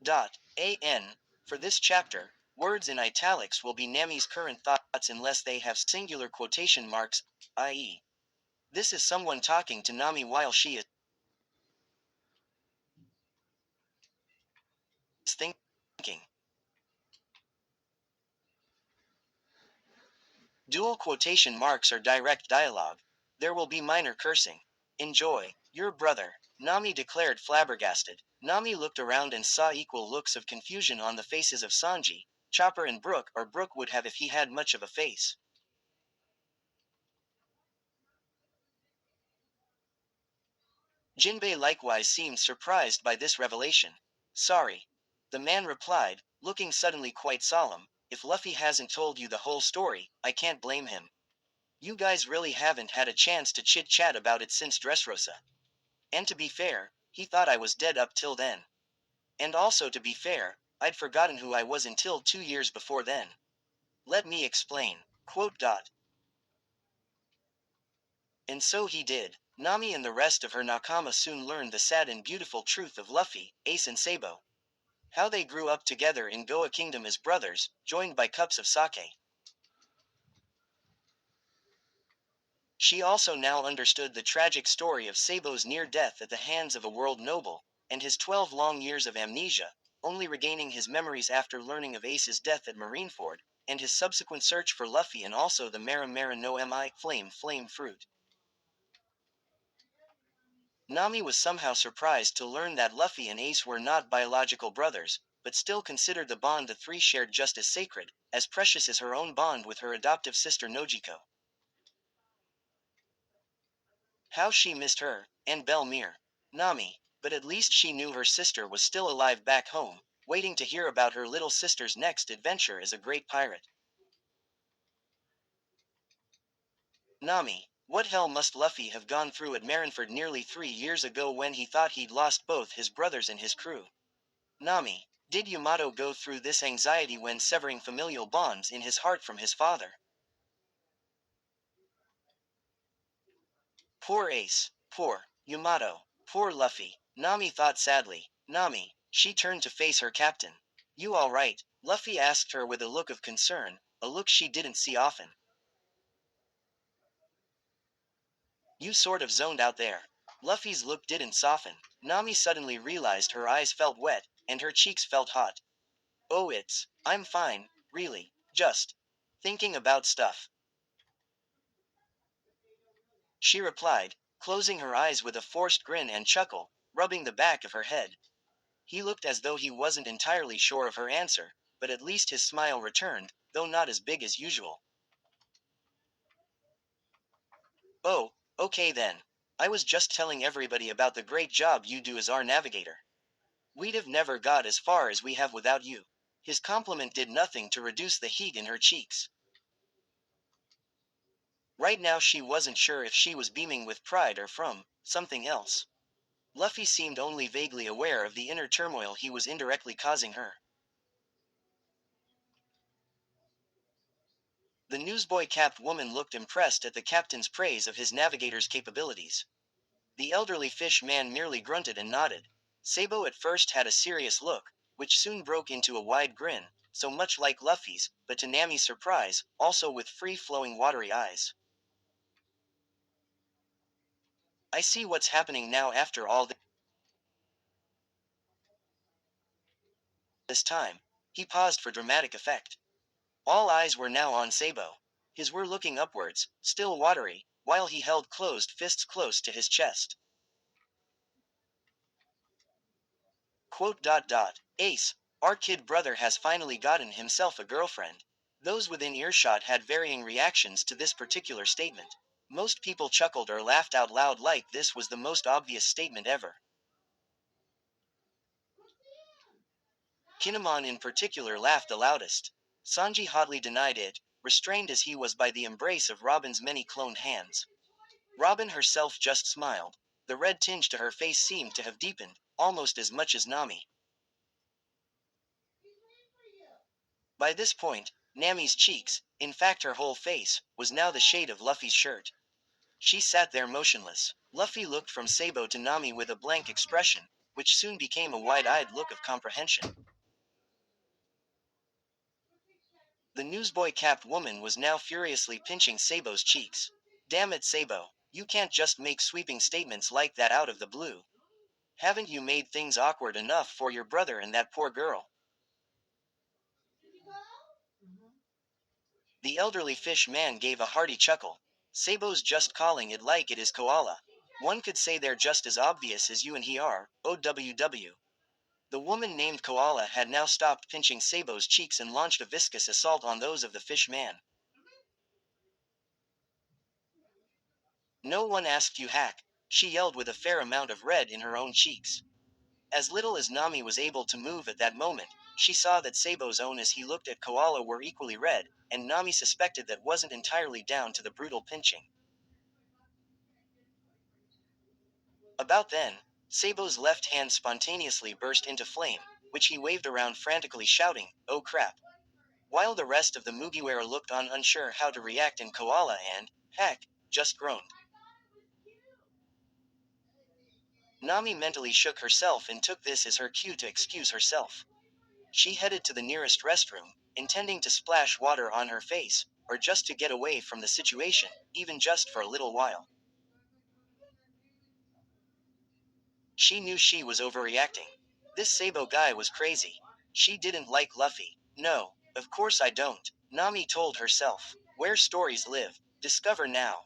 An. For this chapter, words in italics will be Nami's current thoughts unless they have singular quotation marks, i.e., this is someone talking to Nami while she is thinking. Dual quotation marks are direct dialogue. There will be minor cursing. Enjoy. Your brother, Nami declared, flabbergasted. Nami looked around and saw equal looks of confusion on the faces of Sanji, Chopper and Brook, or Brook would have if he had much of a face. Jinbei likewise seemed surprised by this revelation. Sorry. The man replied, looking suddenly quite solemn. If Luffy hasn't told you the whole story, I can't blame him. You guys really haven't had a chance to chit-chat about it since Dressrosa. And to be fair, he thought I was dead up till then. And also to be fair, I'd forgotten who I was until 2 years before then. Let me explain. Quote. And so he did. Nami and the rest of her nakama soon learned the sad and beautiful truth of Luffy, Ace and Sabo. How they grew up together in Goa Kingdom as brothers, joined by cups of sake. She also now understood the tragic story of Sabo's near death at the hands of a world noble, and his 12 long years of amnesia, only regaining his memories after learning of Ace's death at Marineford, and his subsequent search for Luffy and also the Mara Mara no Mi flame fruit. Nami was somehow surprised to learn that Luffy and Ace were not biological brothers, but still considered the bond the three shared just as sacred, as precious as her own bond with her adoptive sister Nojiko. How she missed her, and Belmere. Nami, but at least she knew her sister was still alive back home, waiting to hear about her little sister's next adventure as a great pirate. Nami, what hell must Luffy have gone through at Marineford nearly 3 years ago when he thought he'd lost both his brothers and his crew? Nami, did Yamato go through this anxiety when severing familial bonds in his heart from his father? Poor Ace, poor Yamato, poor Luffy, Nami thought sadly. Nami, she turned to face her captain. You alright? Luffy asked her with a look of concern, a look she didn't see often. You sort of zoned out there. Luffy's look didn't soften. Nami suddenly realized her eyes felt wet, and her cheeks felt hot. Oh, I'm fine, really, just thinking about stuff, she replied, closing her eyes with a forced grin and chuckle, rubbing the back of her head. He looked as though he wasn't entirely sure of her answer, but at least his smile returned, though not as big as usual. Oh, okay then. I was just telling everybody about the great job you do as our navigator. We'd have never got as far as we have without you. His compliment did nothing to reduce the heat in her cheeks. Right now she wasn't sure if she was beaming with pride or from something else. Luffy seemed only vaguely aware of the inner turmoil he was indirectly causing her. The newsboy-capped woman looked impressed at the captain's praise of his navigator's capabilities. The elderly fish man merely grunted and nodded. Sabo at first had a serious look, which soon broke into a wide grin, so much like Luffy's, but to Nami's surprise, also with free-flowing watery eyes. I see what's happening now after all this time. He paused for dramatic effect. All eyes were now on Sabo. His were looking upwards, still watery, while he held closed fists close to his chest. Quote. Ace, our kid brother has finally gotten himself a girlfriend. Those within earshot had varying reactions to this particular statement. Most people chuckled or laughed out loud like this was the most obvious statement ever. Kinemon in particular laughed the loudest. Sanji hotly denied it, restrained as he was by the embrace of Robin's many cloned hands. Robin herself just smiled. The red tinge to her face seemed to have deepened, almost as much as Nami. By this point, Nami's cheeks, in fact her whole face, was now the shade of Luffy's shirt. She sat there motionless. Luffy looked from Sabo to Nami with a blank expression, which soon became a wide-eyed look of comprehension. The newsboy-capped woman was now furiously pinching Sabo's cheeks. Damn it, Sabo, you can't just make sweeping statements like that out of the blue. Haven't you made things awkward enough for your brother and that poor girl? The elderly fish man gave a hearty chuckle. Sabo's just calling it like it is koala. One could say they're just as obvious as you and he are, OWW. The woman named Koala had now stopped pinching Sabo's cheeks and launched a viscous assault on those of the fish man. No one asked you, hack, she yelled with a fair amount of red in her own cheeks. As little as Nami was able to move at that moment, she saw that Sabo's own as he looked at Koala were equally red, and Nami suspected that wasn't entirely down to the brutal pinching. About then, Sabo's left hand spontaneously burst into flame, which he waved around frantically shouting, "Oh crap." While the rest of the Mugiwara looked on unsure how to react and Koala and, heck, just groaned. Nami mentally shook herself and took this as her cue to excuse herself. She headed to the nearest restroom, intending to splash water on her face, or just to get away from the situation, even just for a little while. She knew she was overreacting. This Sabo guy was crazy. She didn't like Luffy. No, of course I don't, Nami told herself. Where stories live. Discover now.